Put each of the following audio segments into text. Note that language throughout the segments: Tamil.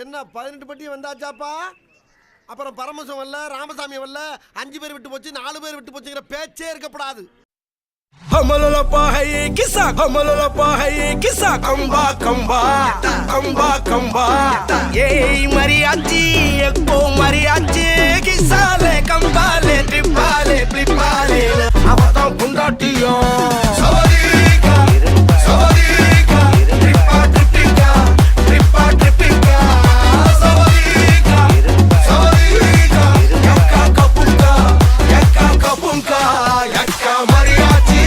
என்ன 18 பட்டி வந்தாச்சாப்பா? அப்புறம் பரமசம் வரல, ராமசாமி வரல, 5 பேர் விட்டு போச்சு, 4 பேர் விட்டு போச்சுங்கிற பேச்சே இருக்கப்படாது. हमलोपा है ये किस्सा, हमलोपा है ये किस्सा, कंबा कंबा कंबा कंबा ये मरियाची एको मरियाची किस्साले कंबाले ट्रिपाले फ्लिपाले अब तो पुंडाटियो सवरीका सवरीका ट्रिपा ट्रिपिका ट्रिपा ट्रिपिका सवरीका सवरीका यक्का कपुंका यक्का मरियाची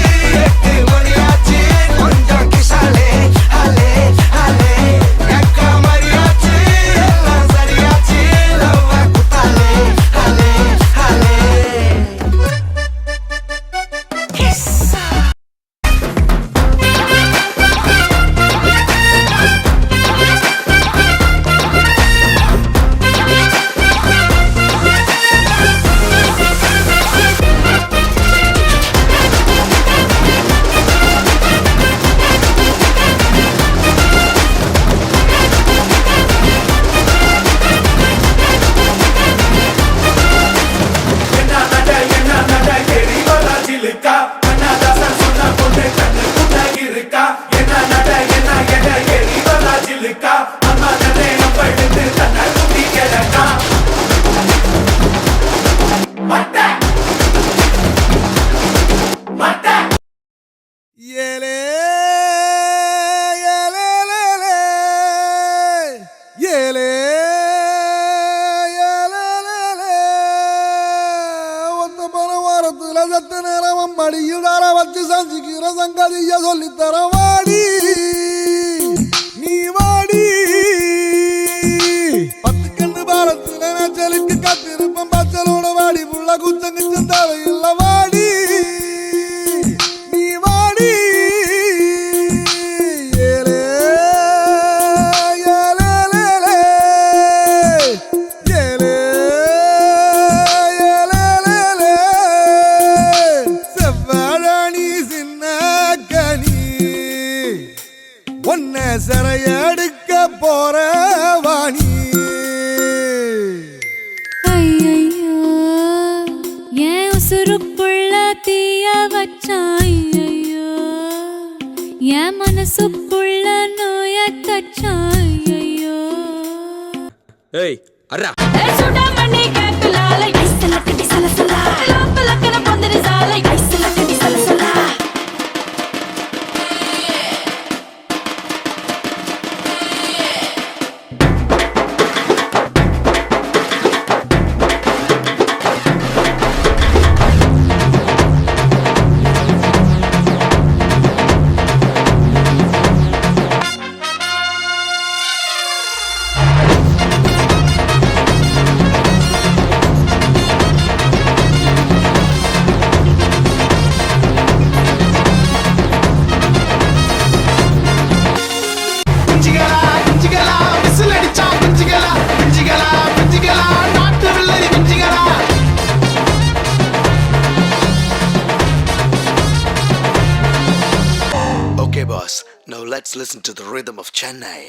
Hey, arra. Okay, boss. Now let's listen to the rhythm of Chennai.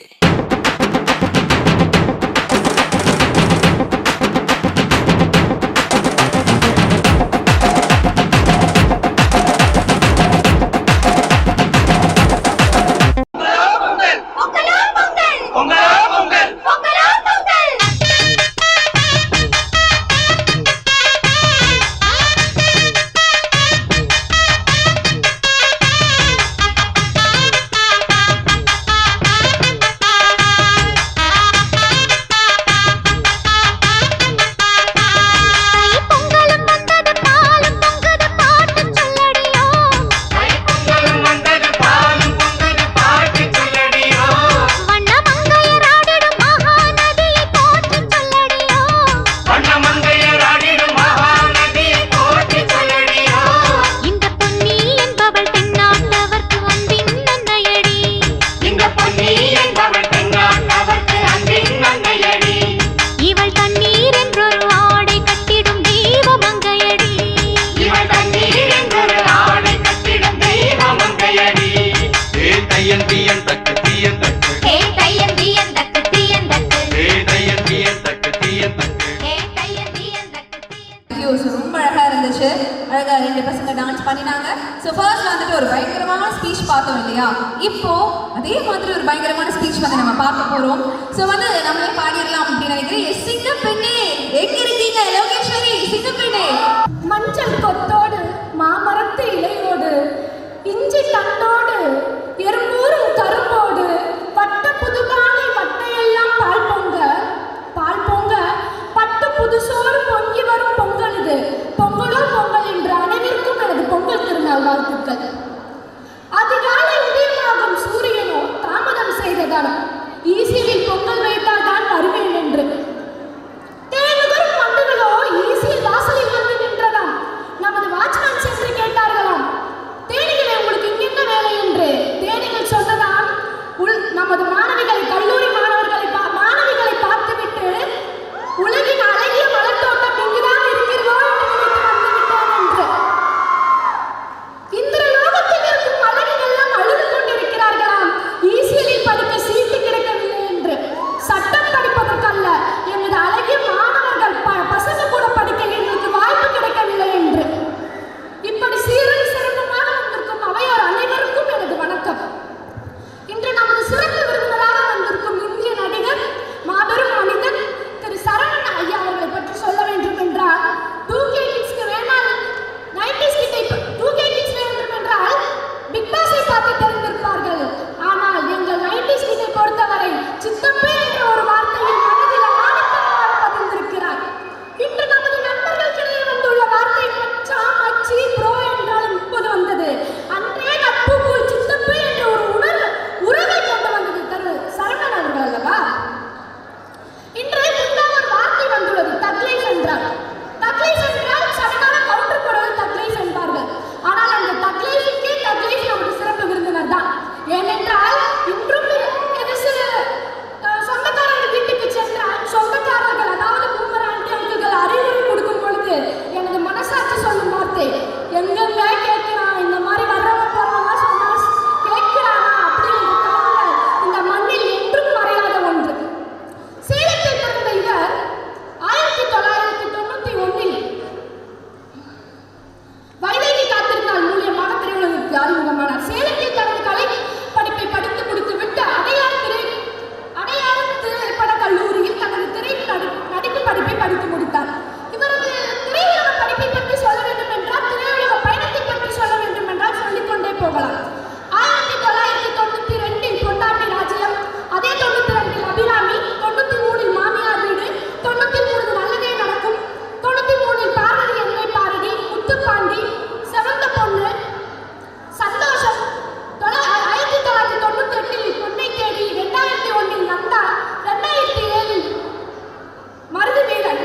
அழகா இருந்துச்சு. அழகா 2 பசங்க டான்ஸ் பண்ணினாங்க. ஸோ ஃபர்ஸ்ட் வந்துட்டு ஒரு பயங்கரமான ஸ்பீச் பார்த்தோம் இல்லையா? இப்போ அதே மாதிரி ஒரு பயங்கரமான ஸ்பீச் வந்து நம்ம பார்க்க போறோம். ஸோ வந்து நம்மளே பாடிடலாம் அப்படின்னு நினைக்கிறேன். சிங்க பெண்ணே எங்க இருக்கீங்க? லோகேஸ்வரி சிங்க பெண்ணே. மஞ்சள் கொத்தோடு மாமரத்து இலையோடு இஞ்சி தண்டோடு எறும்பூரும் கரும்போடு பட்ட புதுகாலை வட்டையெல்லாம் பால் பொங்க பட்டு புதுசோறு பொங்கி வரும் பொங்கல் இது. பொங்கலோ பொங்கல் என்று அனைவருக்கும் எனது பொங்கல் திருநாள் வாழ்த்துக்கள். அதிகாலை உதயமாகும் சூரியனோ தாமதம் செய்ததால் ஈசியில் பொங்கல் வைத்தால் தான் வருவேன் என்று. தேனுகரும் மண்டுகளோ ஈசியில் வாசலில் வந்து நின்றதாம். நமது வாட்ச்மேன் சென்று கேட்டார்களாம், தேனிகளே உங்களுக்கு இங்கென்ன வேலை என்று. தேனிகள் சொன்னதாம், நமது மாணவிகளை கல்லூரி மாணவிகளை பார்த்துவிட்டு உலகின் அழகிய மலர்த்தோட்டம் இங்குதான் இருக்கிறதோ என்று நினைத்து வந்துவிட்டேன் என்று. இந்த லோகத்தில் இருக்கும் அழகிகள் எல்லாம் அழுது கொண்டிருக்கிறார்களாம், ஈசியலில் படிக்க சீட்டு கிடைக்கவில்லை என்று. சட்டம் படிப்பதற்கல்ல, எனது அழகிய மாணவர்கள் பசங்க கூட படிக்க எங்களுக்கு வாய்ப்பு கிடைக்கவில்லை என்று. இப்படி சீரும் சிறப்புமாக வந்திருக்கும் அவையோர் அனைவருக்கும் எனது வணக்கம். இன்று நமது சிறப்பு விருந்தினராக வந்திருக்கும் இந்திய நடிகர், மாபெரும் மனிதன் திரு சரவணன் ஐயா அவர்களை பற்றி சொல்ல வேண்டும் என்றால், 2K கிட்ஸ்க்கு வேணால் 90s கிட்டை 2K கிட்ஸ் வேண்டும் என்றால் பிக் பாஸை பார்த்து தெரிந்திருப்பார்கள். ஆனால் எங்கள் 90s கிட்டை பொறுத்தவரை சித்தப்பே என்ற ஒரு வார்த்தையில் மனதில் ஆழமாக பதிந்திருக்கிறார். இன்று நமது நண்பர்களுக்கிடையே வந்துள்ள வார்த்தை மச்சான் மச்சி ப்ரோ என்றாலும் இப்போது வந்தது. அன்றே நட்புக்குள் சித்தப்பு என்ற ஒரு உறவை கொண்டு வந்தது திரு சரவணன் அவர்கள் அல்லவா? இன்று புதிதாக ஒரு வார்த்தை வந்துள்ளது, தக்லைஸ் என்றார். தக்லைஸ் என்றால் சடனாக கவுண்டர் போடுவது தக்லைஸ் என்பார்கள். ஆனால் அந்த தக்லைஸுக்கே தக்லைஸ் நமது சிறப்பு விருந்தினர் தான். ஏனென்றால் இன்றும் சொந்தக்காரர்கள் வீட்டுக்கு சென்றால் சொந்தக்காரர்கள், அதாவது பூமர் ஆண்டி அங்குகள் அறிவுரை கொடுக்கும் பொழுது எனது மனசாட்சி சொல்லும் வார்த்தை, எங்கெங்க கேட்கிறான் இந்த மாதிரி வர்றவங்க போறவங்க சொன்னா கேட்கிறானா அப்படின்னு காரணங்கள் இந்த மண்ணில் என்றும் மறையாத ஒன்று. சேலத்தில் பிறந்த இவர் 1991 வைதேகி காத்திருந்தால் மூலியமாக திரையுலகிற்கு அறிமுகமானார். சேலத்தில் தனது கலை படிப்பை படித்து முடித்துவிட்டு அடையாறு திரைப்பட கல்லூரியில் தனது நடிப்பு படிப்பை படித்து முடித்தார். இவரது திரையுலக படிப்பை பற்றி சொல்ல வேண்டும் என்றால், திரையுலக பயணத்தை பற்றி சொல்ல வேண்டும் என்றால் சொல்லிக்கொண்டே போகலாம். 1992 பொண்டாட்டி ராஜ்யம், அதே 92 அபிராமி, 93 மாமியார் வீடு, 93 நல்லதே நடக்கும், 93 பார்வதி என்னை பாரதி, முத்துப்பாண்டி, செவந்த பொண்ணு, சந்தோஷம், 1998 பொன்னை தேடி, 2001 நந்தா, 2007 மருது வீரன்,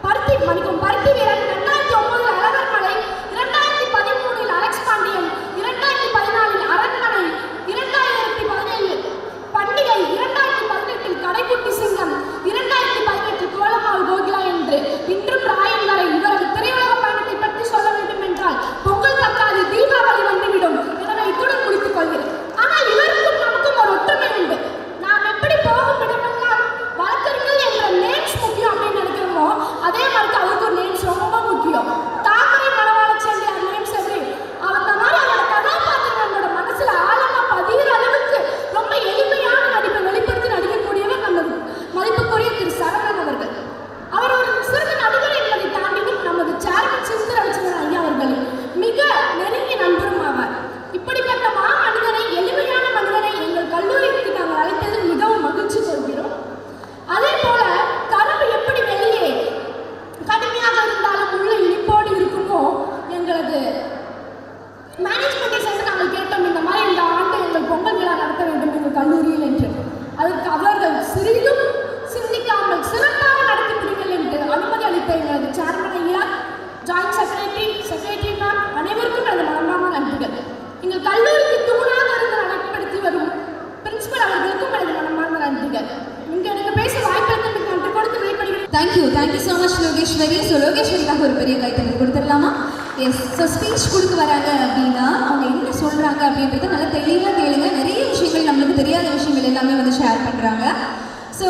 பருத்தி வீரன், 2009 அழகர் மலை, 2013 அலெக்ஸ் பாண்டியன், 2014 அரண்மனை, 2017 பண்டிகை, 2018 கடைக்குட்டி சிங்கம், 2018 கோலமாவு கோகிலா என்று இன்றும் ராயன் வரை இவரது திரையுலக பயணத்தை பற்றி சொல்ல வேண்டும் என்றால் பொங்கல் தக்காது தீபாவளி வந்துவிடும். எனவே இத்துடன் முடித்துக் கொள்கிறேன். ஆனால் இவருக்கும் நமக்கும் ஒரு ஒற்றுமை உண்டு. நாம் எப்படி போகும் இடமெல்லாம் வழக்கறிஞர்கள் என்ற நேம்ஸ் முக்கியம் அப்படின்னு நினைக்கிறோமோ, அதே மாதிரி அவருக்கு ஒரு நேம்ஸ் ரொம்ப முக்கியம். தாமரை மணவாள செல்லியார் நேம்ஸ் எப்படி அந்த மாதிரி அவரோட கதாபாத்திரம் நம்மளோட மனசுல ஆழமா பதிகிற அளவுக்கு ரொம்ப எளிமையான நடிப்பை வெளிப்படுத்தி நடிக்கக்கூடியவர் நம்ம மதிப்புக்குரிய திரு சரவணன் அவர்கள். அவர் ஒரு சிறந்த நடிகர் என்பதை தாண்டியும் நமது சேர்மன் சித்திர ரவிச்சந்திரன் ஐயா அவர்களின் மிக நெருங்கிய நண்பரும் ஆவார். இப்படிப்பட்ட மனிதனை, எளிமையான மனிதனை எங்கள் கல்லூரிக்கு நாங்கள் அழைத்தது மிகவும் மகிழ்ச்சி கொள்கிறோம். அதே போல கரும்பு எப்படி வெளியே கடுமையாக இருந்தாலும் உள்ள இனிப்போடு இருக்குமோ, எங்களது மேனேஜ்மெண்ட்டை சென்று நாங்கள் கேட்டோம், இந்த மாதிரி இந்த ஆண்டு எங்கள் பொங்கல் விழா நடத்த வேண்டும் எங்கள் கல்லூரியில் என்று. அதற்கு அவர்கள் சிறிதும் சிந்திக்காமல் சிறப்பாக நடத்தி விடுங்கள் என்று அனுமதி அளித்த எங்களது சேர்மன் ஐயா, ஜாயின்ட் செக்ரட்டரி மேம் அனைவருக்கும் எனது மனமார்ந்த நன்றிகள். எங்கள் கல்லூரிக்கு தூணாக இருந்து நடைபடுத்தி வரும் பிரின்சிபல் அவர்களுக்கும் எனது மனமார்ந்த நன்றிகள். இங்கே எனக்கு பேச வாய்ப்பு நன்றி கொடுத்து வெளிப்படுகிறேன். Thank you so much Lokeshwari. So லோகேஸ்வரிக்காக ஒரு பெரிய கைத்தறி கொடுத்துடலாமா? எஸ். ஸோ ஸ்பீச் கொடுக்க வராங்க அப்படின்னா அவங்க என்ன சொல்கிறாங்க அப்படின்றத நல்லா தெளிவாக கேளுங்க. நிறைய விஷயங்கள் நம்மளுக்கு தெரியாத விஷயங்கள் எல்லாமே வந்து ஷேர் பண்ணுறாங்க. ஸோ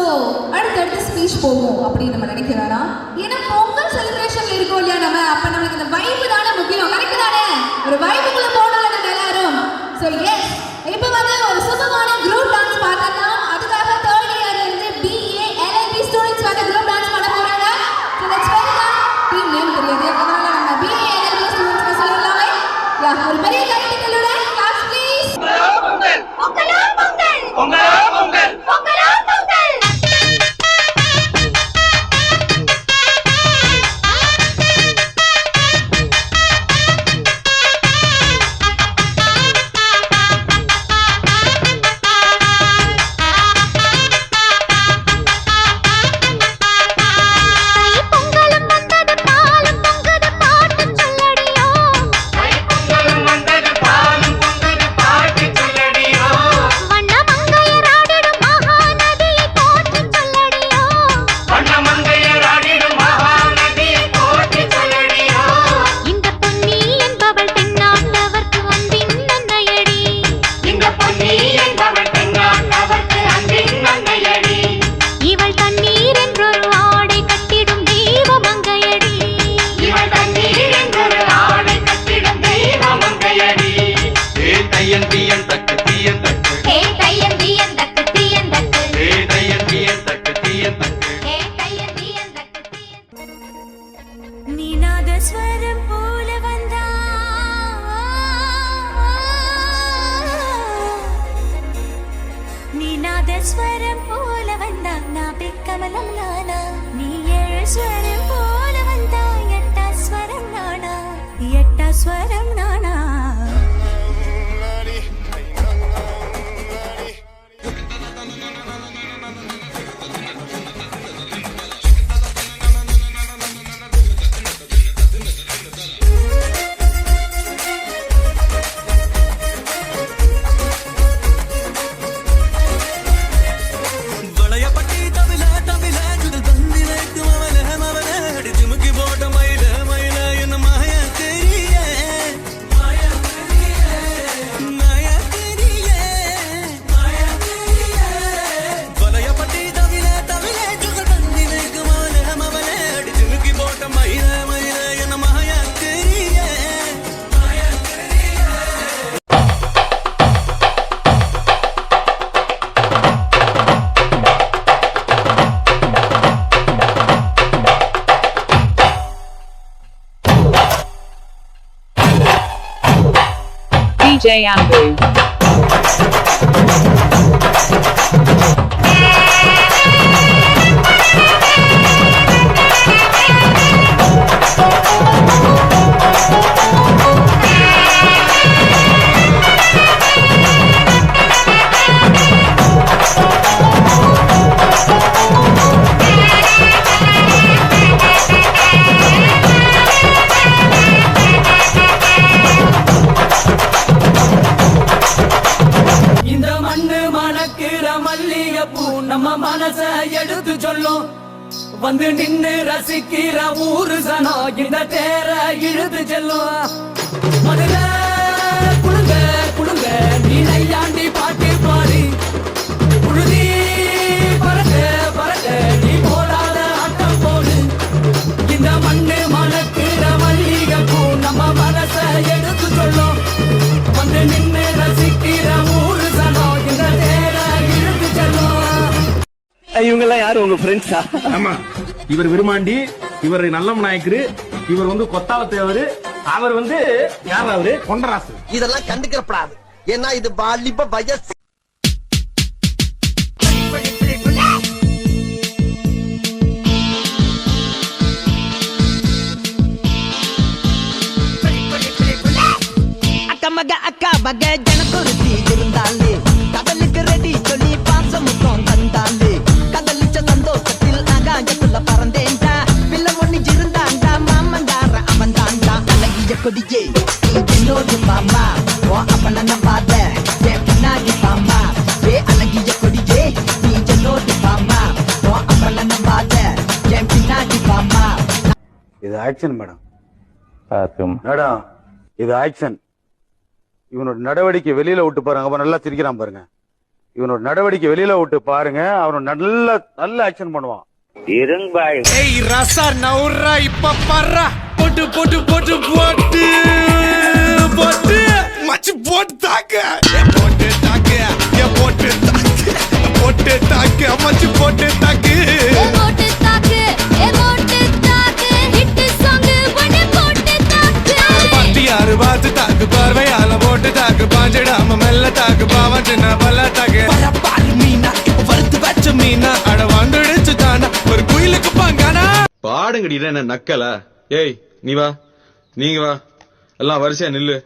அடுத்தடுத்து ஸ்பீச் போகும் அப்படின்னு நம்ம நினைக்க வேணாம். ஏன்னா பொங்கல் செலிப்ரேஷன் இருக்கோம் இல்லையா நம்ம, அப்ப நமக்கு இந்த வைப் தானே முக்கியம். கரெக்ட் தானே? ஒரு வைப்புக்குள்ள போனால நம்ம எல்லாரும். சோ எஸ், இப்போ வந்து ஒரு சூப்பரான குரூப் டான்ஸ் பார்க்கலாம். அதுக்காக 3rd இயர்ல இருந்து BA LLB ஸ்டூடண்ட்ஸ் வந்து குரூப் டான்ஸ் பண்ண போறாங்க. So let's welcome. Team name தெரியாது, அதனால நம்ம BA LLB ஸ்டூடண்ட்ஸ் சொல்லலாமே. யா, ஒரு பெரிய கைத்தட்டலோட கிளாஸ் ப்ளீஸ். பொங்கல் பொங்கல் பொங்கல் பொங்கல் பொங்கல் பொங்கல் பொங்கல். ஸ்வரம் போல வந்தா நான் பிக்கமலம் நானா, நீ 7 ஸ்வரம் போல வந்தா 8 ஸ்வரம் நானா, 8 ஸ்வரம் நானா. DJ Ambu. நம்ம மனச எடுத்து சொல்லும், வந்து நின்னு ரசிக்கிற ஊரு சனம் இந்த தேர இழுத்து செல்லும். மதுர குழுங்க குழுங்க நீ நையாண்டி பாட்டு பாடி, புழுதி பறக்க பறக்க நீ போடாத ஆட்டம் போடு. இந்த மண்ணு மணக்கிற மல்லிகை பூ நம்ம மனச எடுத்து சொல்லும், வந்து நின்னு ரசிக்கிற ஊரு சனம் இந்த தேர இழுத்து செல்லும். இவங்க எல்லாம் யாரு, உங்க ஃப்ரெண்ட்ஸா? ஆமா, இவர் விருமாண்டி, இவர் நல்லம் நாயக்கரு, இவர் வந்து கொத்தால தேவரு, அவர் வந்து யார், அவரு கொண்டராசு. இதெல்லாம் கண்டுக்கிறப்படாது, ஏன்னா இது வாலிப வயசு. அக்கமக அக்கா மக ஜனக்குருத்தி இருந்தாலே, கடலுக்கு ரெடி சொல்லி பாசம் முத்தம் தந்தாலே, கடலிச்ச சந்தோஷத்தில் ஆகாயத்துல பறந்தேன்டா, பிள்ளை ஒண்ணு இருந்தாண்டா மாமங்கார அவன் தாண்டா. அழகிய கொடியே நீ என்னோடு மாமா, ஓ அப்பன நம்பாத என் பின்னாடி பாமா. ஏ அழகிய கொடியே நீ என்னோடு மாமா, ஓ அப்பன நம்பாத என் பின்னாடி பாமா. இது ஆக்ஷன் மேடம். மேடம் இது ஆக்ஷன். இவனோட நடவடிக்கை வெளியில விட்டு பாருங்க, அவன் நல்லா சிரிக்கிறான் பாருங்க. இவனோட நடவடிக்கை வெளியில விட்டு பாருங்க, அவன் நல்ல நல்ல ஆக்ஷன் பண்ணுவான். இருங்பாய். ஏய் ரசா நவுறா இப்ப பர்றா போட்டு போட்டு போட்டு போட்டு போட்டு மச்சி போட்டு தாக்க போட்டு தாக்க போட்டு தாக்க போட்டு தாக்க மச்சி போட்டு தாக்கு போட்டு தாக்கு போட்டு தாக்கு ஹிட் சாங் ஒண்ணே போட்டு தாக்கு பத்தியாரு பார்த்து தாக்கு பார்வையால போட்டு தாக்கு பாஞ்சிடாம மெல்ல தாக்கு பாவம் சின்ன பல்ல தாக்கு பால் மீனா இப்ப வறுத்து வச்ச மீனா அட வந்துடுச்சு தானா ஒரு குயிலுக்கு பாங்கானா பாடுங்கடியில என்ன நக்கல? ஏய் நீ வா, நீங்க வா, எல்லாம் வரிசையா நில்லு.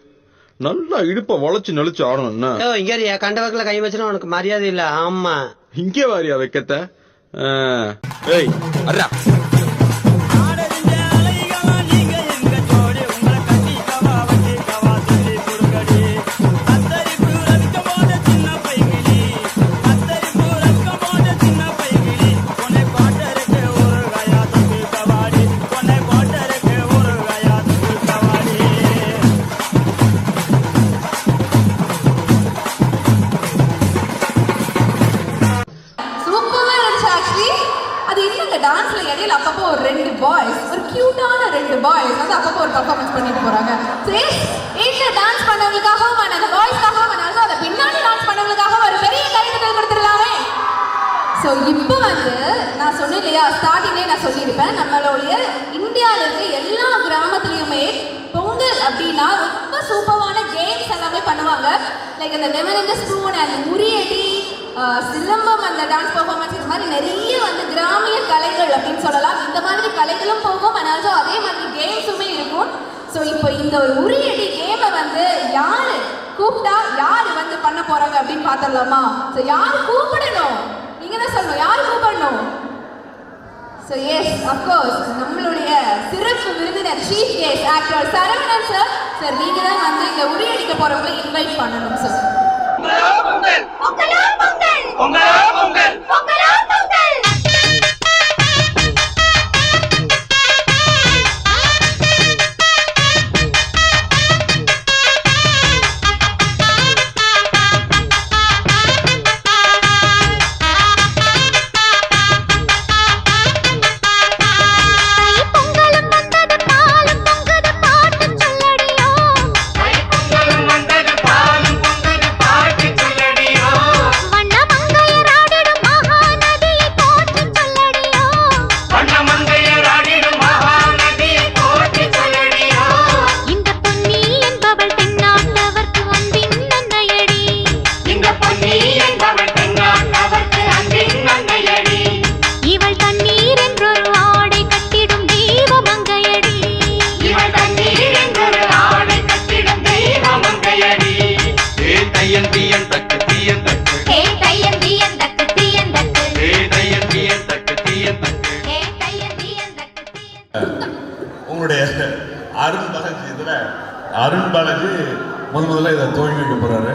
நல்லா இடுப்ப வளைச்சு நெளிச்சு ஆடணும்னா இங்க கண்ட வக்கல கை வச்சுனா உனக்கு மரியாதை இல்ல. ஆமா இங்கே வாரியா வைக்கத்த. ஏய் அர்ரா டான்ஸ்ல இடையில அப்பப்போ ஒரு 2 பாய்ஸ், ஒரு கியூட்டான 2 பாய்ஸ் வந்து அப்பப்போ ஒரு பர்ஃபார்மன்ஸ் பண்ணிட்டு போறாங்க. சரி, இந்த டான்ஸ் பண்ணவங்களுக்காகவும் அந்த பாய்ஸ்க்காகவும் அதாவது அதை பின்னாடி டான்ஸ் பண்ணவங்களுக்காகவும் ஒரு பெரிய கைதட்டல் கொடுத்துடலாமே. ஸோ இப்போ வந்து நான் சொன்னேன் இல்லையா, ஸ்டார்டிங்லேயே நான் சொல்லியிருப்பேன், நம்மளுடைய இந்தியாவில் இருக்க எல்லா கிராமத்துலேயுமே பொங்கல் அப்படின்னா ரொம்ப சூப்பரான கேம்ஸ் எல்லாமே பண்ணுவாங்க. லைக் அந்த லெமன் இந்த ஸ்பூன் அண்ட் உரியடி, சிலம்பம், அந்த டான்ஸ் பர்ஃபார்மன்ஸ், இது மாதிரி நிறைய வந்து கிராமிய கலைகள் அப்படின்னு சொல்லலாம். இந்த மாதிரி கலைகளும் போகும், ஆனால் அதே மாதிரி கேம்ஸுமே இருக்கும். ஸோ இப்போ இந்த ஒரு உரியடி கேமை வந்து யார் கூப்பிட்டா யார் வந்து பண்ண போறாங்க அப்படின்னு பார்த்துடலாமா? ஸோ யார் கூப்பிடணும்? நீங்க தான் சொல்லணும், யார் கூப்பிடணும்? ஸோ எஸ் அஃப்கோர்ஸ் நம்மளுடைய சிறப்பு விருந்தினர் chief guest actor Saravanan sir. Sir நீங்க தான் வந்து இந்த உரியடிக்க போறவங்களை இன்வைட் பண்ணணும் சார். உங்களுடைய அருண் பாலாஜி இதுல அருண் பாலாஜி முதல்ல இதை துவங்கி வைக்க போறாரு.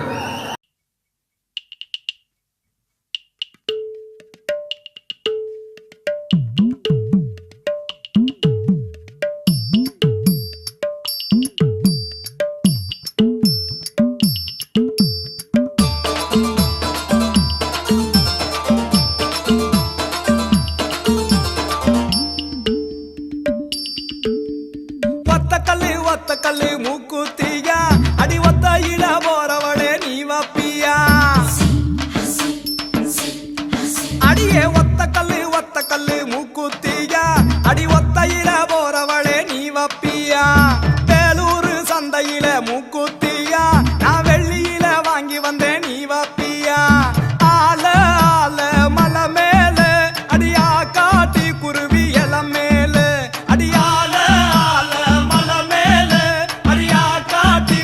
ஒத்த கல்லு மூக்குத்தியா அடி ஒத்த இட போறவளே நீ வப்பியா. அடியே ஒத்த கல்லு மூக்குத்தியா அடி ஒத்த இட போறவளே நீ வப்பியா. வேலூர் சந்தையில மூக்குத்தியா நான் வெள்ளியில வாங்கி வந்தேன் நீ வப்பியா. ஆல ஆல மலை மேல அடியா காட்டி குருவி எல மேல அடியால ஆல மலை மேல அடியா காட்டி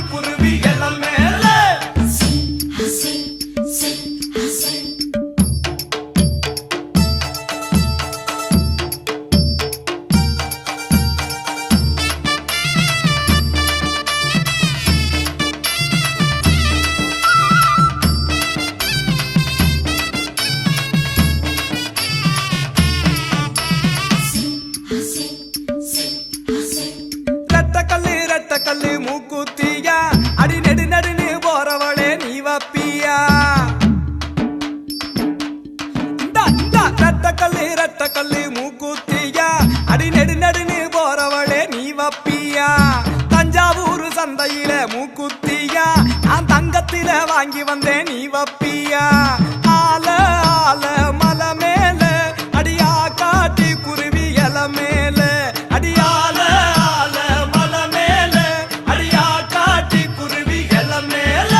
சந்தையில மூக்குத்தியா நான் தங்கத்தில வாங்கி வந்தேன் நீ வப்பியா ஆல ஆல மலை மேல அடியா காட்டி குருவி இல மேல அடியால ஆல மலை மேல அடியா காட்டி குருவி இல மேல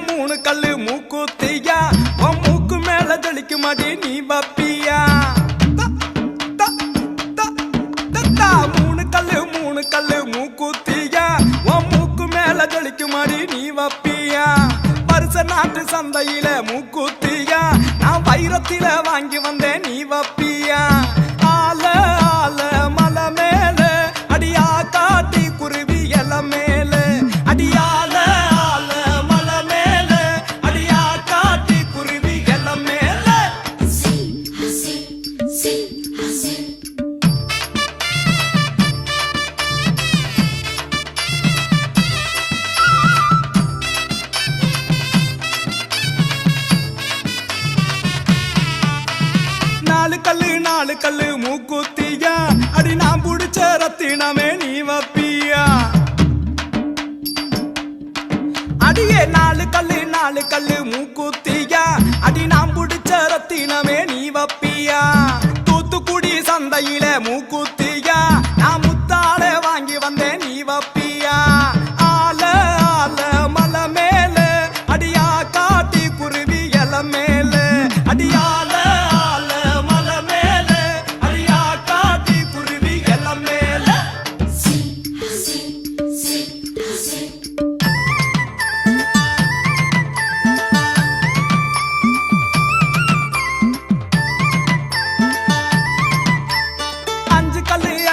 மூணு கல்லு மூக்குத்தியா உன் மூக்கு மேல ஜொலிக்கு மாடி நீ வப்பியா மூணு கல்லு மூக்குத்தியா உன் மூக்கு மேல ஜொலிக்கு மாடி நீ வப்பியா வருஷ நாட்டு சந்தையில மூக்குத்தியா நான் வைரத்தில வாங்கி வந்தேன் நீ வப்பியா ஆல ஆல மலை மேல அடியா காட்டி குருவி இல மேல அடியால நாலு கல்லு மூக்குத்தியா அடி நான் புடிச்ச ரத்தினமே நீ வப்பியா அடியே நாலு கல்லு மூக்குத்தியா அடி நான் புடிச்ச ரத்தினமே நீ வப்பியா தூத்துக்குடி சந்தையில மூக்குத்தியா நான் முத்தாள வாங்கி வந்தேன் நீ வப்பியா ஆல ஆல மலை மேல அடியா காட்டி குருவி இல மேல அடியால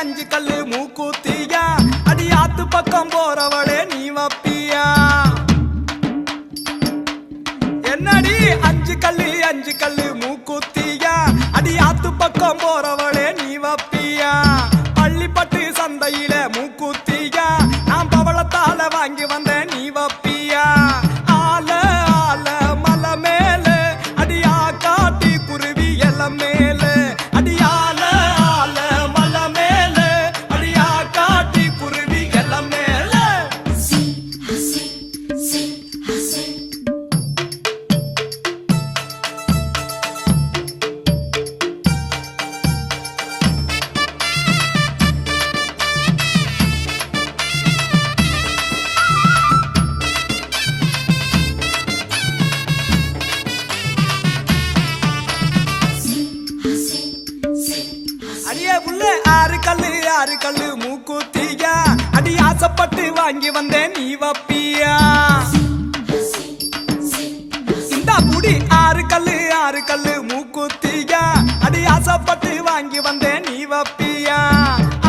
அஞ்சு கல்லு மூக்குத்தியா அடி ஆத்து பக்கம் போறவளே நீ வப்பியா என்னடி அஞ்சு கல்லு மூக்குத்தியா அடி ஆத்து பக்கம் போறவளே நீ வப்பியா பள்ளிப்பட்டு சந்தையில மூக்குத்தியா நான் பவளத்தால வாங்கி வந்தேன் நீ வப்பியா ஆல ஆல மலை மேல அடியா காட்டி குருவி இல மேல அடியால ஆறு கல்லு மூக்குத்தியா அடி ஆசைப்பட்டு வாங்கி வந்தேன் நீ வப்பியா இந்த புடி ஆறு கல்லு மூக்குத்தியா அடி ஆசைப்பட்டு வாங்கி வந்தேன் நீ வப்பியா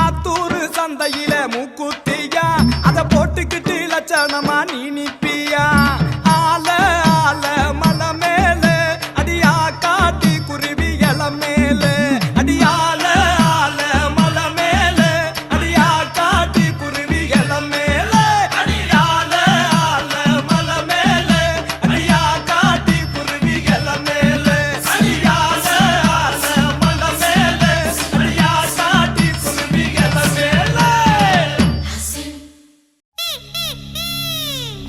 ஆத்தூரு சந்தையில மூக்குத்தியா அத போட்டுக்கிட்டு லட்சணமா நீ நிப்பியா ஆல ஆல மலை மேல அடியா காட்டி குருவி இல மேல அடியால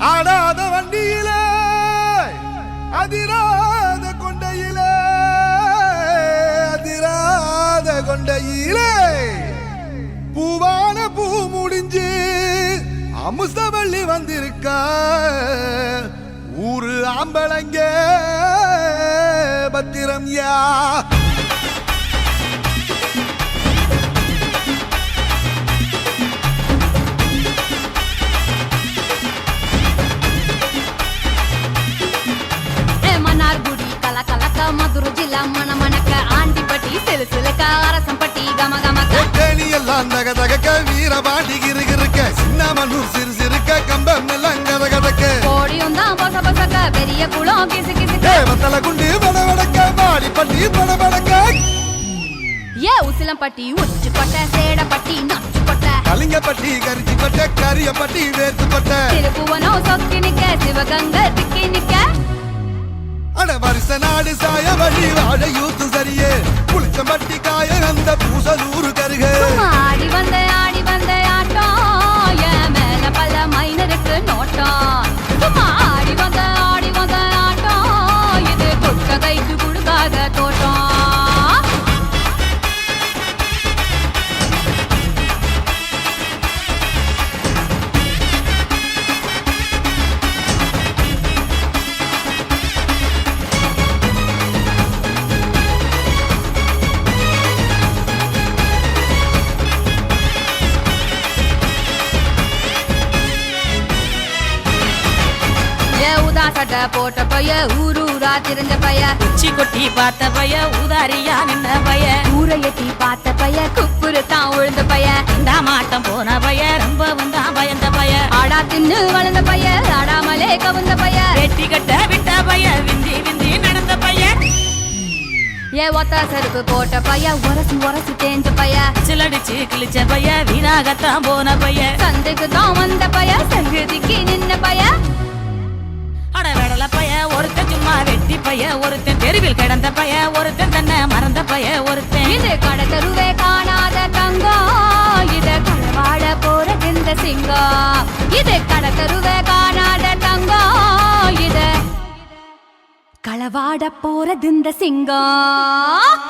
ஆடாத வண்டியிலே அதிராத கொண்டையிலே பூவான பூ முடிஞ்சு அமுசவள்ளி வந்திருக்கா ஊரு ஆம்பளங்க பத்திரம் யா மதுரை ஜில்லா மணமணக்க ஆண்டிப்பட்டி சிலுசிலுக்க அரசம்பட்டி கமகமக்க தேனி எல்லாம் தக தகக்க வீரபாண்டி கிருகிருக்க சின்னமனூர் சிறு சிறுக்க கம்பம் எல்லாம் கத கதக்க கோடியும் தான் பொச பொசக்க பெரிய குளம் கிசு கிசுக்க வத்தல குண்டு பட படக்க பாடி பட்டி பட படக்க ஏ உசிலம்பட்டி உச்சிக்கொட்டை சேடப்பட்டி நச்சுக்கொட்டை கலிங்கப்பட்டி கரிச்சிக்கொட்டை கரியப்பட்டி வேர்த்துக்கொட்டை திருப்புவனம் சொக்கி நிக்க சிவகங்கை திக்கி நிக்க அட வருஷ நாடு சாய வழி வாழ யூத்து சரியே புளிச்சம்பட்டி காய அந்த பூசலூரு கருக ஆடி வந்த ஆட்டம் என் மேல பல மைனருக்கு நோட்டம் சும்மா ஆடி வந்த ஆட்டம் இது கொட்ட கைக்கு கொடுக்காத தோட்டம் சட்டை போட்ட பைய ஊரூரா திரிஞ்ச பைய உச்சி கொட்டி பார்த்த பைய ஊதாரியா நின்ன பைய ஊரை எட்டி பார்த்த பைய குப்புரு தான் உழுந்த பைய இந்த மாட்டம் போன பைய ரொம்ப வந்தா பயந்த பைய ஆடா தின்னு வளர்ந்த பைய ஆடாமலே கவுந்த பைய வெட்டி கட்ட விட்ட பைய விந்தி விந்தி நடந்த பைய ஏ ஒத்த செருப்பு போட்ட பைய உரசி தேஞ்ச பைய சிலடிச்சு கிழிச்ச பைய வீணாகத்தான் போன பைய சந்தைக்கு தான் வந்த பைய சங்கதிக்கு நின்ன பைய அடவெடல பைய ஒருத்தன் சும்மா வெட்டி பைய ஒருத்தன் தெருவில் கிடந்த பைய ஒருத்தன் தன்னை மறந்த பைய ஒருத்தன் இது கடை தெருவே காணாத தங்கம் இது களவாட போறது இந்த சிங்கம் இது கடை தெருவே காணாத தங்கம் இது களவாட போறது இந்த சிங்கம்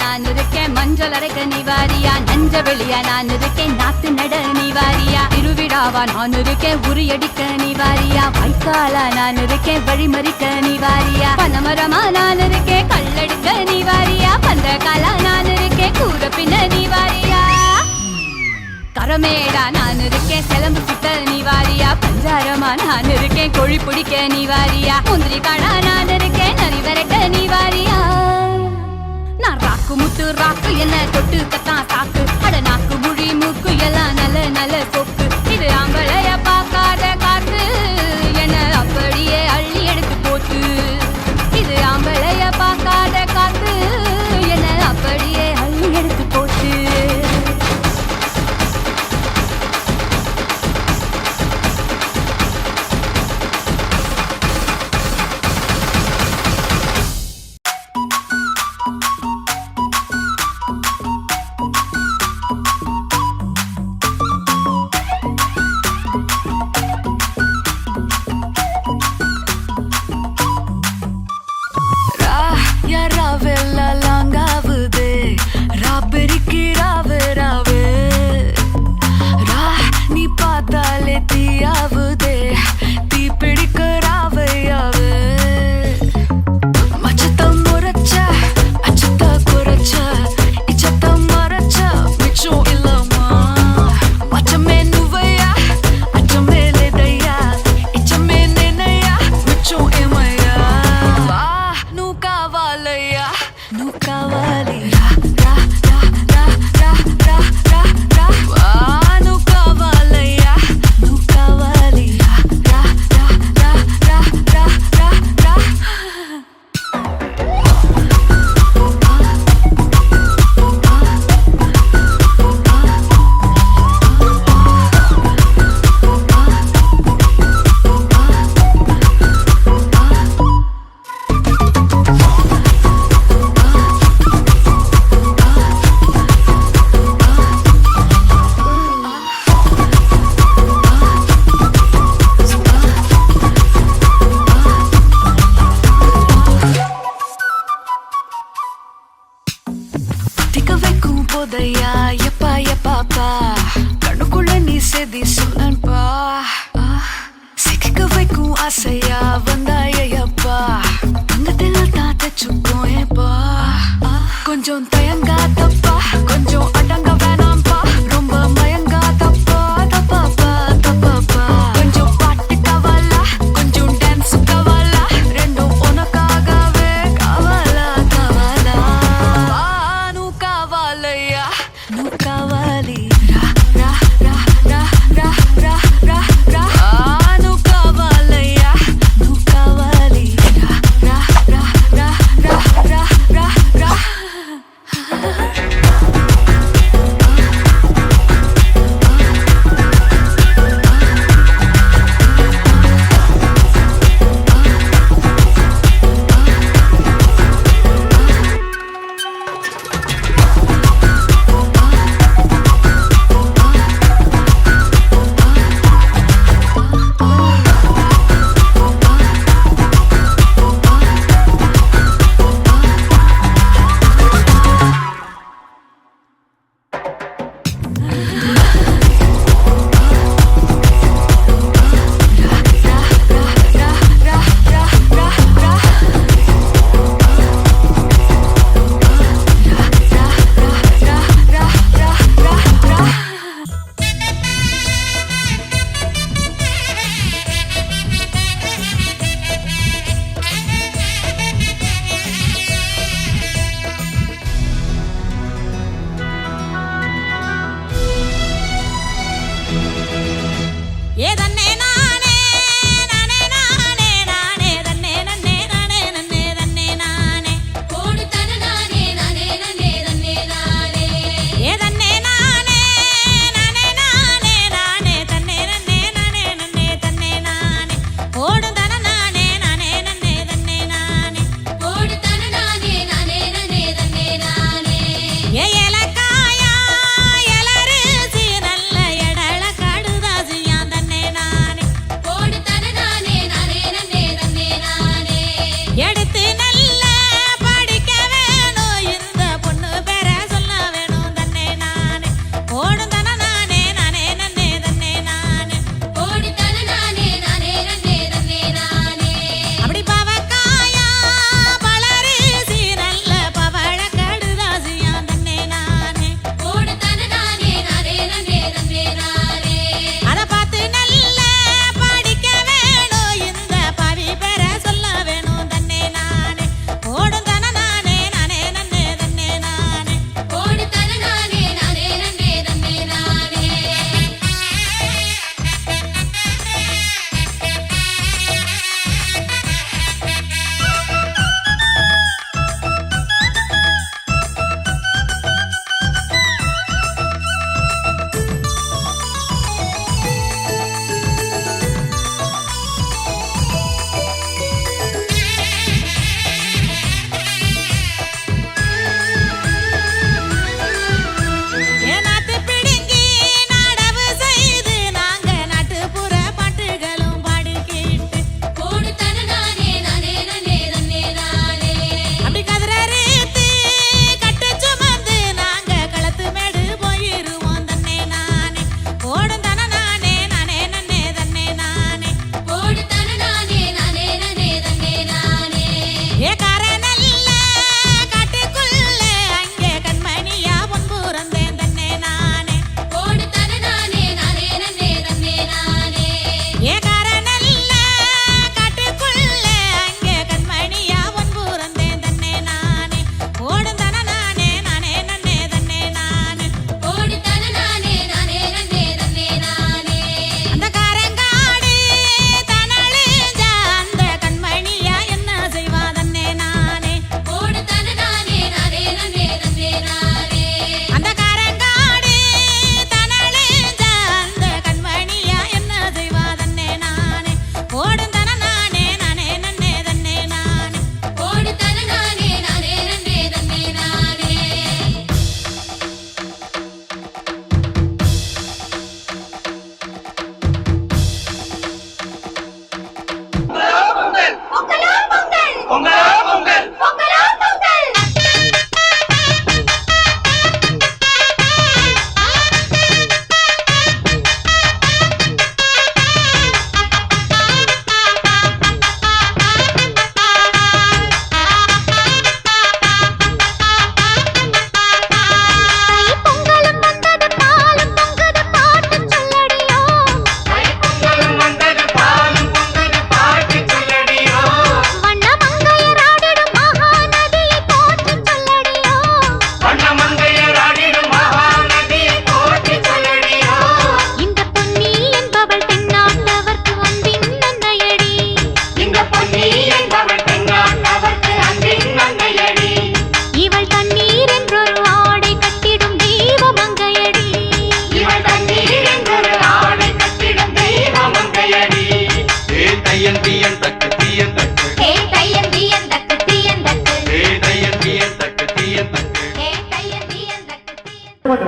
நான் இருக்கேன் மஞ்சள் அரைக்க நீவாரியா நஞ்ச வெளியா நான் இருக்கேன் நாத்து நட நீவாரியா திருவிழாவா நான் இருக்கேன் உரியடிக்க நீவாரியா வைக்காலா நான் இருக்கேன் வழிமறிக்க நீவாரியா பனமரமா நான் இருக்கேன் கல்லடிக்க நீவாரியா பந்தகாலா நான் இருக்கேன் கூற பின்ன நீவாரியா கரமேடா நான் இருக்கேன் சிலம்பு சுத்த நீவாரியா பஞ்சாரமா நான் இருக்கேன் கோழி பிடிக்க நீவாரியா முந்திரி காடா நான் இருக்கேன் நரி விரட்ட நீவாரியா நான் ராக்கு முத்து ராக்கு என்ன தொட்டு கத்தான் சாக்கு அட நாக்கு முழி மூக்கு எல்லாம் நல்ல சொக்கு இது ஆம்பளைய பார்க்காத காத்து என்ன அப்படியே அள்ளி எடுத்து போட்டு இது ஆம்பளைய பார்க்காத காத்து என்ன அப்படியே அள்ளி எடுத்து போட்டு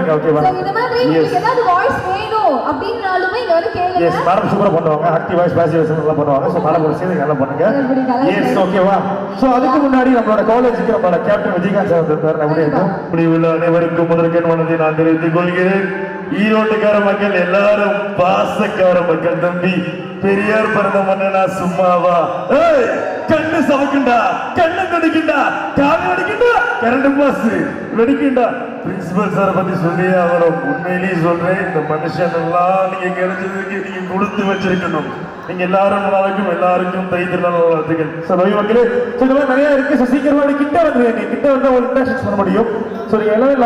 பண்ணுங்க ஓகேவா So, இந்த மாதிரி உங்களுக்கு ஏதாவது வாய்ஸ் வேணும் அப்படின்னாலுமே இங்க வந்து கேளுங்க. எஸ் மேடம் சூப்பரா பண்ணுவாங்க ஆக்டிவ் வாய்ஸ் பாசிவ் வாய்ஸ் எல்லாம் பண்ணுவாங்க சோ மேடம் ஒரு சேர்ந்து நல்லா பண்ணுங்க எஸ் ஓகேவா சோ அதுக்கு முன்னாடி நம்மளோட காலேஜுக்கு நம்மளோட கேப்டன் விஜயகாந்த் சார் வந்திருக்காரு நம்முடைய முடிவுள்ள அனைவருக்கும் முதற்கண் வணக்கத்தை நான் தெரிவித்துக் கொள்கிறேன் ஈரோட்டுக்கார மக்கள் எல்லாரும் பாசக்கார மக்கள் தம்பி பெரியார் பிறந்த மன்னனா சும்மாவா ஏய் கண்ணு சவக்குண்டா கண்ணு கடிக்குண்டா காது அடிக்குண்டா கரண்ட் பாஸ் வெடிக்குண்டா பிரின்சிபல் சாரை பத்தி சொல்லி அவரும் உண்மையிலேயே சொல்றேன் இந்த மனுஷன் எல்லாம் நீங்க கிடைச்சதுக்கு நீங்க கொடுத்து வச்சிருக்கணும் நீங்க எல்லாரும் நல்லாருக்கும் எல்லாருக்கும் தைத்திருநாள் வாழ்த்துக்கள் சார் ரவி மக்களே இந்த மாதிரி நிறைய இருக்கு சசிகரவாடி கிட்ட வந்துருங்க கிட்ட வந்தா ஒரு இன்ட்ராக்ஷன் பண்ண முடியும் ஸோ நீங்க எல்லாமே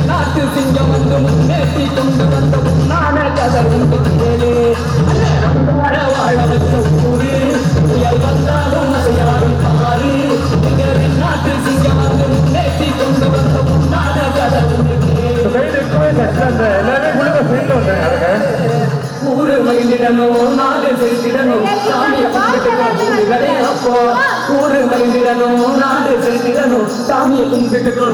நாட்டு சிங்கம் வந்து முன்னேற்றி கொண்டு வந்த முன்னான கதரும் வாழ வச்ச ஊரு புயல் வந்தாலும் யாரும் பாரு நாட்டு சிங்கம் வந்து முன்னேற்றி கொண்டு வந்த முன்னான கதரும் எல்லாமே குழுக்க ஃபீல்ட் வந்தாங்க ஊரு மகிழ்ந்திடணும் நாடு செலுத்திடணும் சாமியை கும்பிட்டுக்கோ அப்போ ஊரு மகிழ்ந்திடணும் நாடு செலுத்திடணும் சாமியை கும்பிட்டுக்கோ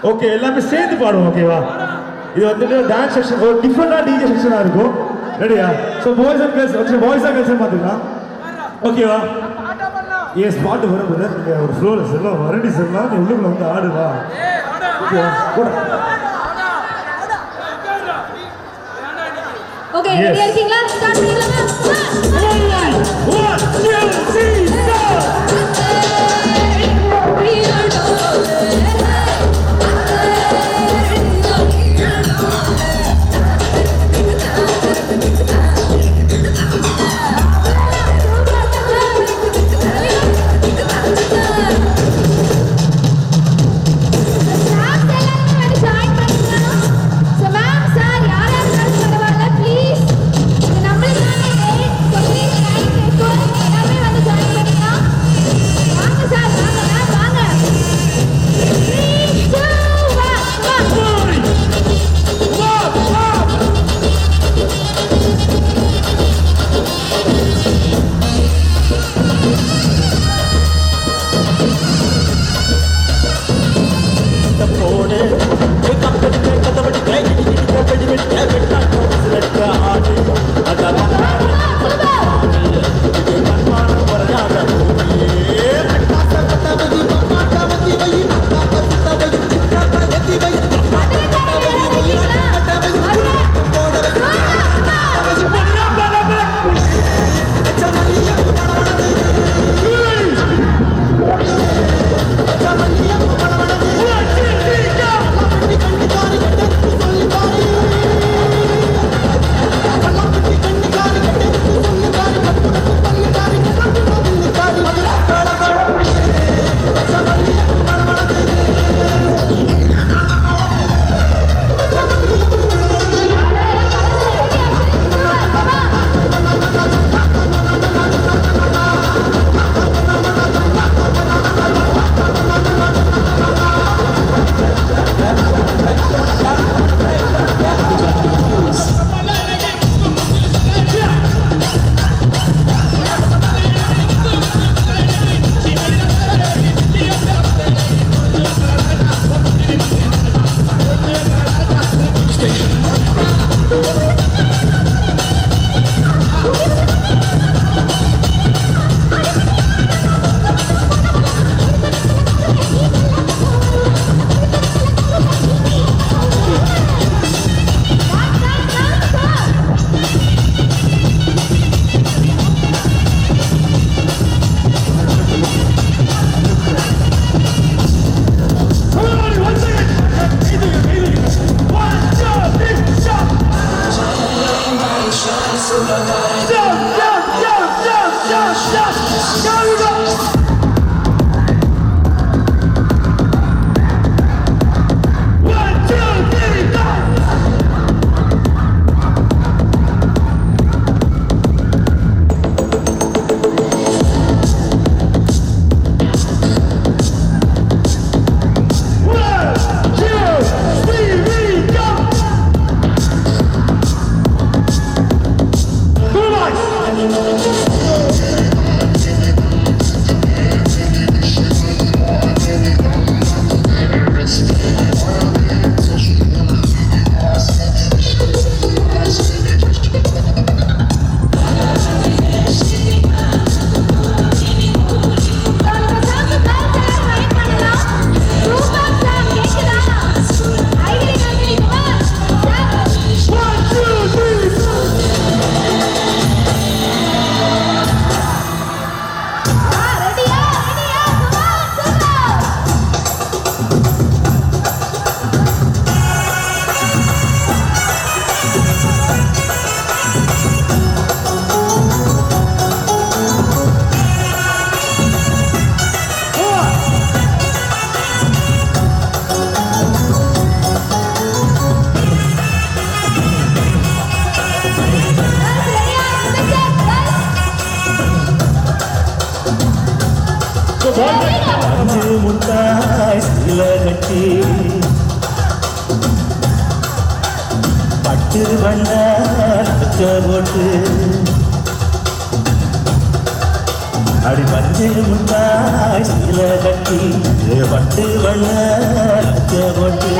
ஓகே எல்லாமே சேர்ந்து பாடுவோம் ஓகேவா இது வந்துட்டு டான்ஸ் செக்ஷன் ஒரு டிஃப்ரெண்டா டிஜே செக்ஷனா இருக்கும் ரெடியா so boys and girls okay boys and girls பாத்துக்கலாம் ஓகேவா எஸ் பாட்டு வரும் போது நீங்க ஒரு ஃப்ளோல செல்லம் வரடி செல்லம் நீ உள்ளுக்குள்ள வந்து ஆடுவா ஓகே ரெடியா இருக்கீங்களா ஸ்டார்ட் பண்ணிடலாமா 1 2 3 Please, the number is 988. So please, 988. முத்தாய் சில கட்டி பட்டு வண்ண போட்டு அடி மஞ்சள் முத்தாய் சில கட்டி பட்டு வண்ண போட்டு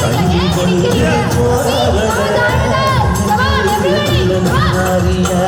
கண்ணி கொண்டு போறியா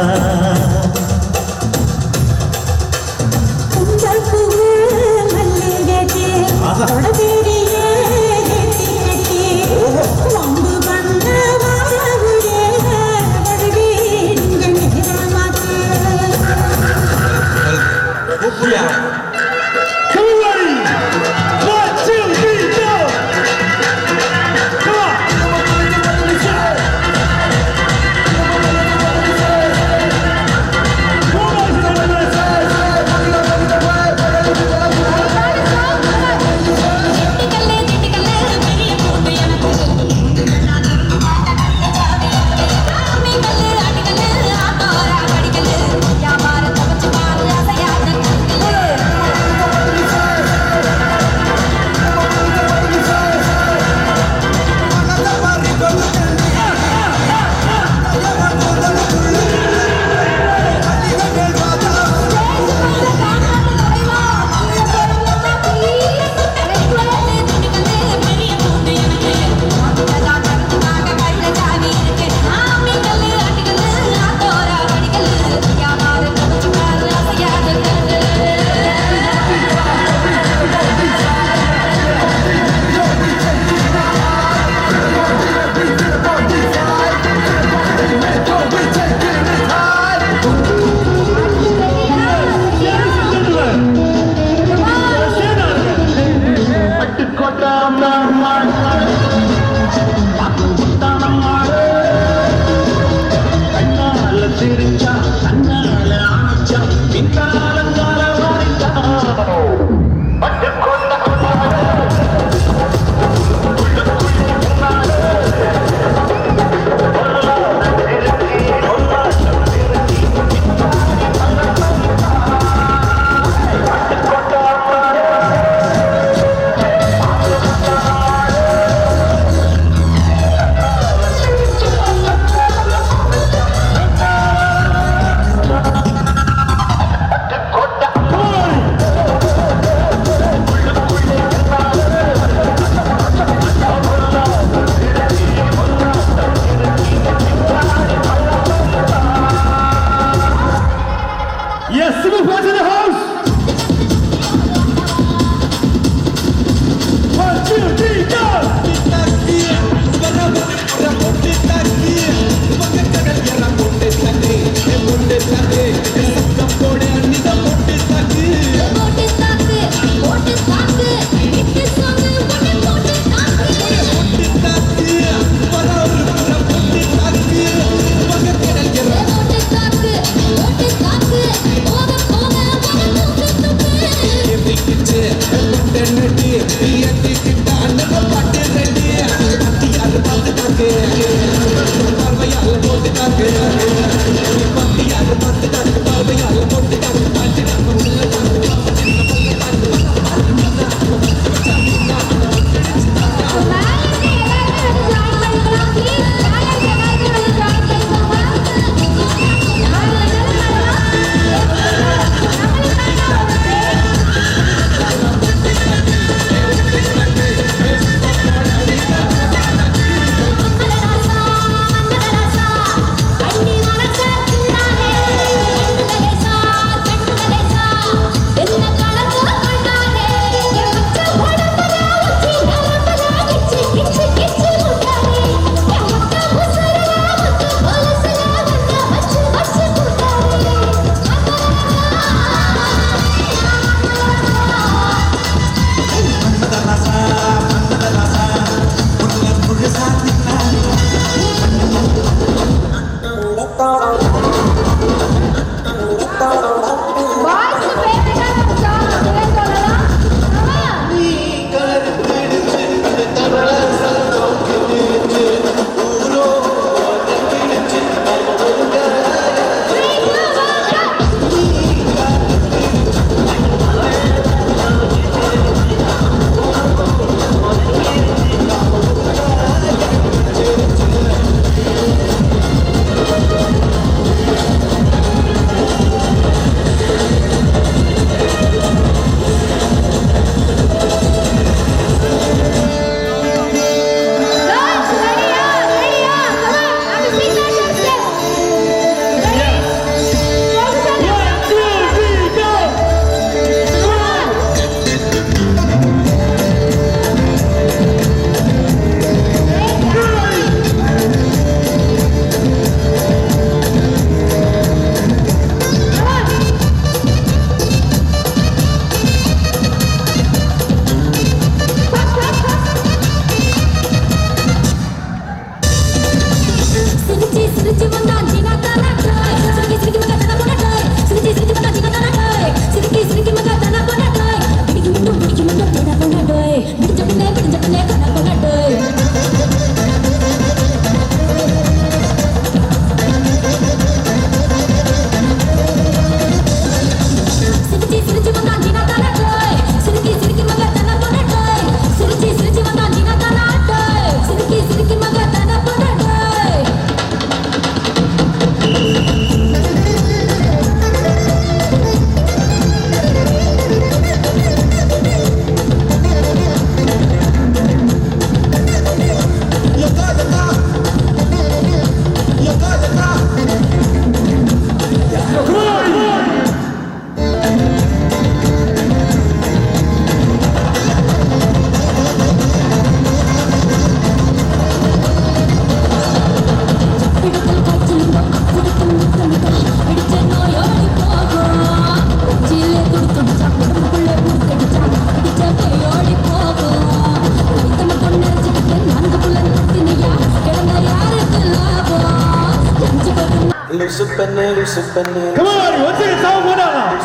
Come on, what's it sound for now?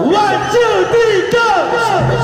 1, 2, 3, go! Come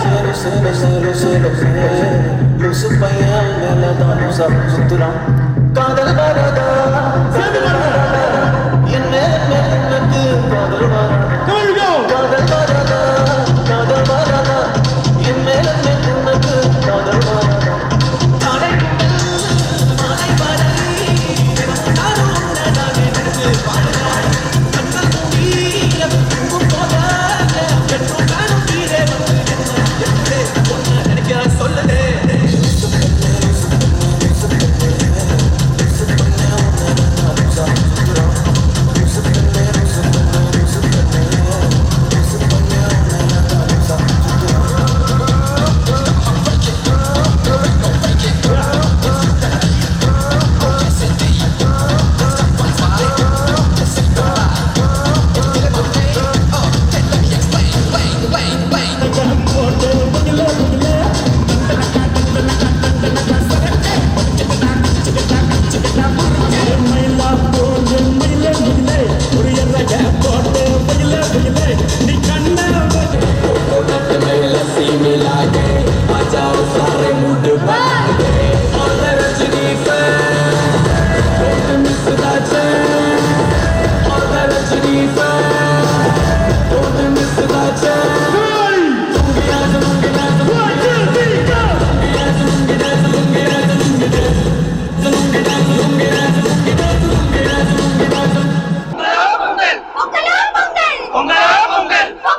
on, go!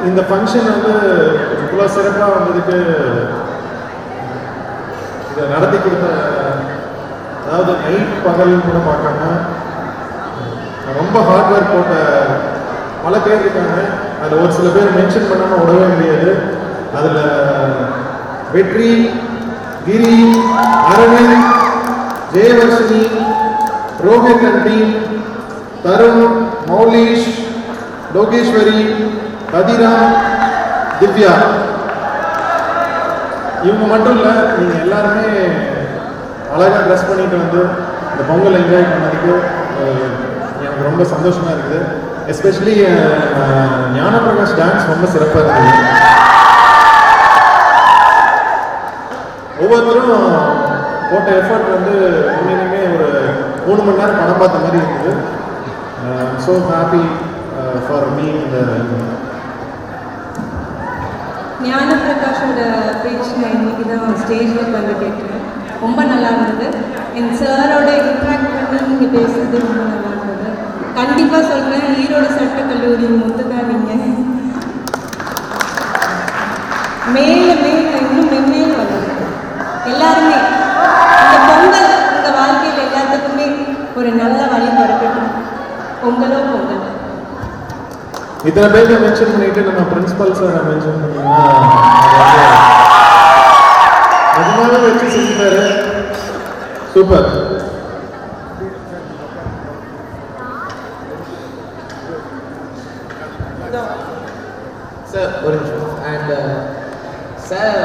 இந்த ஃபங்க்ஷன் வந்து இவ்வளோ சிறப்பாக வந்ததுக்கு இதை நடத்தி கொடுத்த, அதாவது நைட் பகல் கூட பார்க்காம ரொம்ப ஹார்ட் ஒர்க் போட்ட பல பேர் இருக்காங்க. அதில் ஒரு சில பேர் மென்ஷன் பண்ணாமல் விடவே முடியாது. அதில் வெற்றி, கிரி, அரவிந்த், ஜெயவர்ஷினி, ரோஹித் அண்ட் டீம், தருண், மௌலீஷ், லோகேஸ்வரி, கதிரா, திவ்யா, இவங்க மட்டும் இல்லை, நீங்கள் எல்லாருமே அழகாக ட்ரெஸ் பண்ணிட்டு வந்து இந்த பொங்கல் என்ஜாய் பண்ணதுக்கு எனக்கு ரொம்ப சந்தோஷமாக இருக்குது. எஸ்பெஷலி ஞானப்பிரகாஷ் டான்ஸ் ரொம்ப சிறப்பாக இருந்தது. ஒவ்வொருத்தரும் போட்ட எஃபர்ட் வந்து உண்மையிலுமே ஒரு 3 மணி நேரம் படம் பார்த்த மாதிரி இருக்குது. So happy for me. இந்த ஞானப்பிரகாஷோட பேச்சு நான் இன்னைக்கு தான் ஸ்டேஜில் உட்காந்து கேட்குறேன். ரொம்ப நல்லா இருந்தது. என் சாரோட இன்ட்ராக்ட் பண்ணி நீங்கள் பேசுறது ரொம்ப நல்லா இருந்தது. கண்டிப்பாக சொல்கிறேன், ஈரோடு சட்டக்கல்லூரி முத்துதான் நீங்கள் மேலே மேலே இன்னும் மென்மேல் வளரும். எல்லாருமே இந்த பொங்கல் உங்கள் வாழ்க்கையில் எல்லாத்துக்குமே ஒரு நல்ல வழி பிறக்கட்டும். பொங்கலோ பொங்கல். இத்தனை பேரை மென்ஷன் பண்ணிட்டு நம்ம பிரின்சிபல் சார் மென்ஷன் பண்ணீங்கன்னா அதனால வச்சு செஞ்சுட்டாரு. சூப்பர். சார் ஒரு நிமிஷம். அண்ட் சார்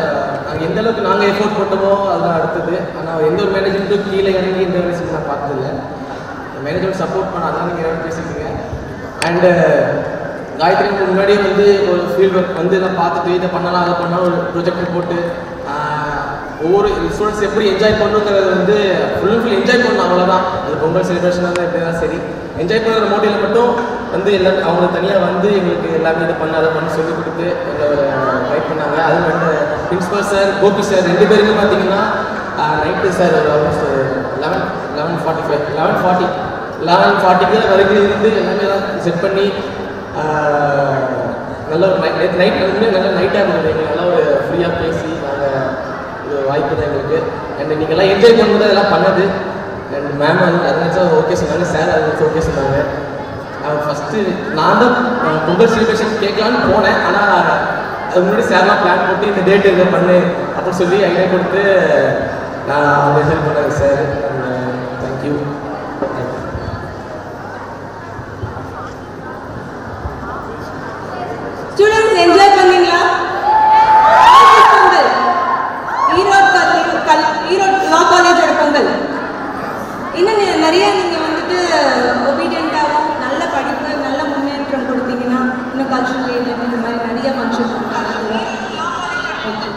நாங்கள் எந்த அளவுக்கு நாங்கள் எஃபோர்ட் போட்டோமோ அதுதான் அடுத்தது. ஆனால் எந்த ஒரு மேனேஜ்மெண்ட்டும் கீழே இறங்கி இந்த விஷயம் நான் பார்த்ததில்ல. மேனேஜ்மெண்ட் சப்போர்ட் பண்ண அதான் நீங்கள் பேசிட்டீங்க. அண்டு காயத்ரிக்கு முன்னாடியே வந்து ஒரு ஃபீல்ட் ஒர்க் வந்து நான் பார்த்துட்டு இதை பண்ணலாம் அதை பண்ணாலும் ஒரு ப்ரொஜெக்ட் போட்டு ஒவ்வொரு ஸ்டூடெண்ட்ஸ் எப்படி என்ஜாய் பண்ணுங்கிறது வந்து ஃபுல் என்ஜாய் பண்ணணும், அவ்வளோதான். அது பொங்கல் செலிப்ரேஷனாக தான் எப்படி தான் சரி என்ஜாய் பண்ணுற மோட்டிவில் மட்டும் வந்து எல்லாமே அவங்க தனியாக வந்து எங்களுக்கு எல்லாமே இதை பண்ண அதை பண்ணி சொல்லிக் கொடுத்து எங்களை கைட் பண்ணாங்க. அது வந்து பிரின்சிபல் சார், கோபி சார் 2 பேருமே பார்த்தீங்கன்னா நைட்டு சார் ஒரு ஆல்மோஸ்ட் 11:40 வரைக்கும் இருந்து எல்லாமே தான் செட் பண்ணி நல்ல ஒரு நைட் நல்ல நைட்டாக இருந்தது. எங்களுக்கு நல்லா ஒரு ஃப்ரீயாக பேசி நாங்கள் இது வாய்ப்பு தான் எங்களுக்கு. அண்ட் நீங்கள்லாம் என்ஜாய் பண்ணுறது அதெல்லாம் பண்ணது. அண்ட் மேம் அது நினச்சா ஓகே சொன்னாங்க, சார் அது நினச்சா ஓகே சொன்னாங்க. ஃபஸ்ட்டு நான் தான் பொங்கல் செலிப்ரேஷன் கேட்கலான்னு போனேன். ஆனால் அது முன்னாடி சார்லாம் பிளான் போட்டு இந்த டேட்டு இதை பண்ணு அப்படின்னு சொல்லி ஐடியா கொடுத்து நான் ஹெல்ப் பண்ணேன் சார். தேங்க்யூ. ஸ்டூடெண்ட்ஸ் என்ஜாய் பண்ணீங்களா? பொங்கல் ஈரோடு லா காலேஜோட பொங்கல் இன்னும் நிறைய நீங்கள் வந்துட்டு ஒபீடியண்ட்டாகவும் நல்ல படிப்பு நல்ல முன்னேற்றம் கொடுத்தீங்கன்னா இன்னும் கல்ச்சுரல் இந்த மாதிரி நிறைய ஃபங்க்ஷன் பண்ணுறாங்க. ஓகே.